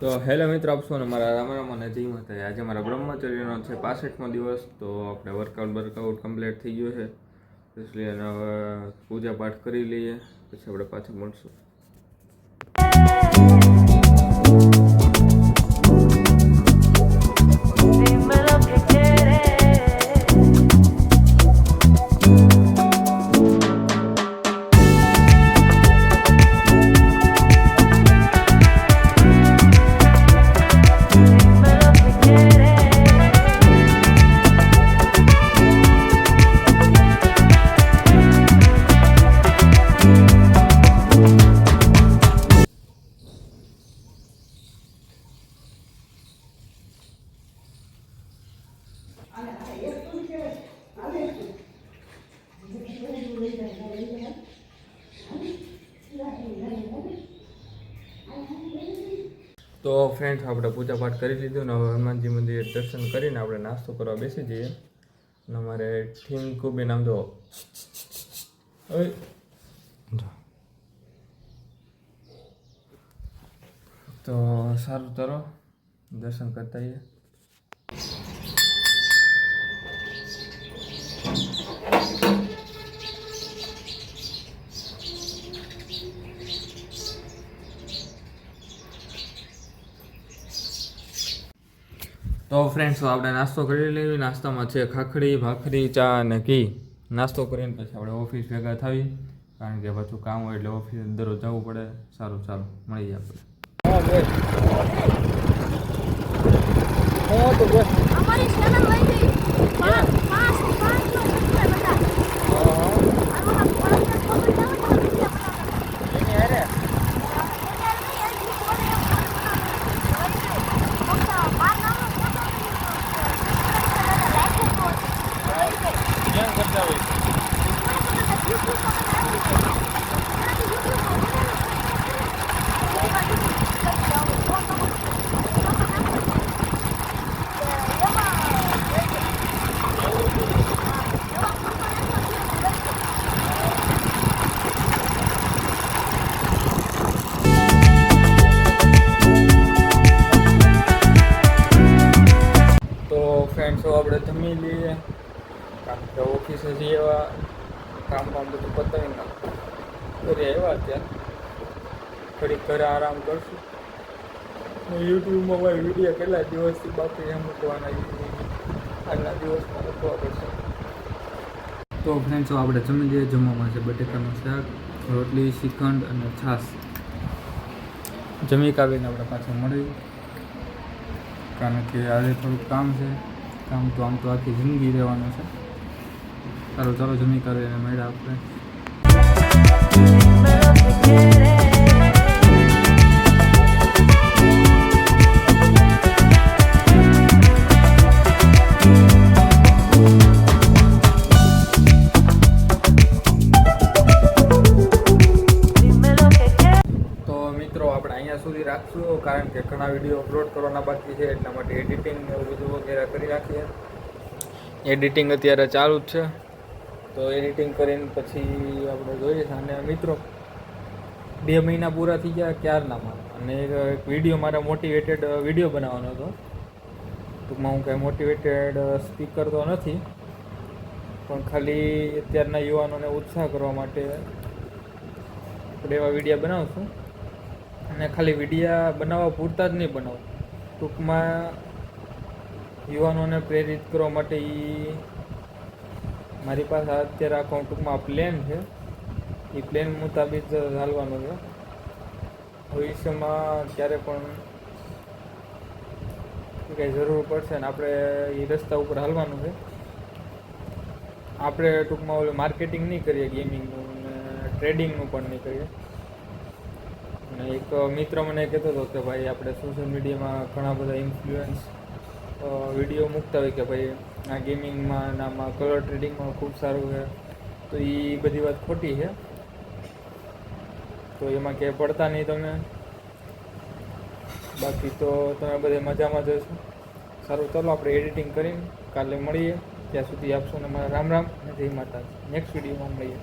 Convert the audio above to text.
તો હેલો મિત્રો, આપશો ને મારા રામ રામ અને જય માતા. આજે મારા બ્રહ્મચર્યનો છે 65મો દિવસ. તો આપણે વર્કઆઉટ કમ્પ્લીટ થઈ ગયો છે, એટલે હવે પૂજા પાઠ કરી લઈએ, પછી આપણે પાછા મળશું. તો ફ્રેન્ડ્સ, આપણે પૂજા પાઠ કરી લીધું ને હવે હનુમાનજી મંદિરે દર્શન કરીને આપણે નાસ્તો કરવા બેસી જઈએ. અને અમારે ઠીંકુ બેન આમ જો તો સારું, ચાલો દર્શન કરતા આવીએ. તો ફ્રેન્ડ્સ, આપણે નાસ્તો કરી લેવી. નાસ્તામાં છે ખાખડી, ભાખરી, ચા અને ઘી. નાસ્તો કરીને પછી આપણે ઓફિસ ભેગા થવી, કારણ કે પાછું કામ હોય એટલે ઓફિસ દરરોજ જવું પડે. સારું, ચાલો મળીએ આપણે. ફ્રેન્ડ્સો, આપણે જમી લઈએ, કારણ કે ઓફિસે જઈએ એવા કામ બધું પતાવીને ઘરે આવ્યા. ત્યાં ઘડીક ઘરે આરામ કરશું. યુટ્યુબમાં મારી વિડીયો કેટલા દિવસથી બાકી મૂકવાના, આજના દિવસમાં મૂકવા પડશે. તો ફ્રેન્ડ્સો, આપણે જમી લઈએ. જમવામાં છે બટેકાનું શાક, રોટલી, શ્રીખંડ અને છાશ. જમી કાઢીને આપણે પાછા મળીએ, કારણ કે આજે થોડુંક કામ છે. કામ તો આમ તો આખી જિંદગી રહેવાનું છે. ચાલો ચાલો જમી કરીને મળ્યા આપણે. તો મિત્રો, આપણે અહીંયા સુધી રાખશું, કારણ કે ઘણા વિડીયો અપલોડ કરવાના બાકી છે, એટલા માટે એડિટિંગ એવું બધું વગેરે કરી રાખીએ. એડિટિંગ અત્યારે ચાલુ જ છે, તો એડિટિંગ કરીને પછી આપણે જોઈએ. અને મિત્રો, 2 મહિના પૂરા થઈ ગયા ક્યારનામાં, અને એક વિડીયો મારા મોટિવેટેડ વિડીયો બનાવવાનો હતો. ટૂંકમાં હું કાંઈ મોટિવેટેડ સ્પીકર તો નથી, પણ ખાલી અત્યારના યુવાનોને ઉત્સાહ કરવા માટે આપણે એવા વિડીયા બનાવશું. અને ખાલી વિડીયા બનાવવા પૂરતા જ નહીં બનાવું, ટૂંકમાં યુવાનોને પ્રેરિત કરવા માટે મારી પાસે અત્યારે આખો ટૂંકમાં પ્લેન છે. એ પ્લેન મુતાબિક ચાલવાનું છે. ભવિષ્યમાં ક્યારે પણ કંઈ જરૂર પડશે ને આપણે એ રસ્તા ઉપર હાલવાનું છે. આપણે ટૂંકમાં ઓલું માર્કેટિંગ નહીં કરીએ, ગેમિંગનું ને ટ્રેડિંગનું પણ નહીં કરીએ. અને એક મિત્ર મને કહેતો હતો કે ભાઈ, આપણે સોશિયલ મીડિયામાં ઘણા બધા ઇન્ફ્લુઅન્સ વિડીયો મૂકતા હોય કે ભાઈ આ ગેમિંગમાં અને આમાં કલર ટ્રેડિંગમાં ખૂબ સારું છે. તો એ બધી વાત ખોટી છે. તો એમાં ક્યાંય પડતા નહીં તમે. બાકી તો તમે બધે મજામાં જશો. સારું, ચાલો આપણે એડિટિંગ કરીને કાલે મળીએ. ત્યાં સુધી આપશો ને મારા રામ રામ અને જય માતા. નેક્સ્ટ વિડીયોમાં મળીએ.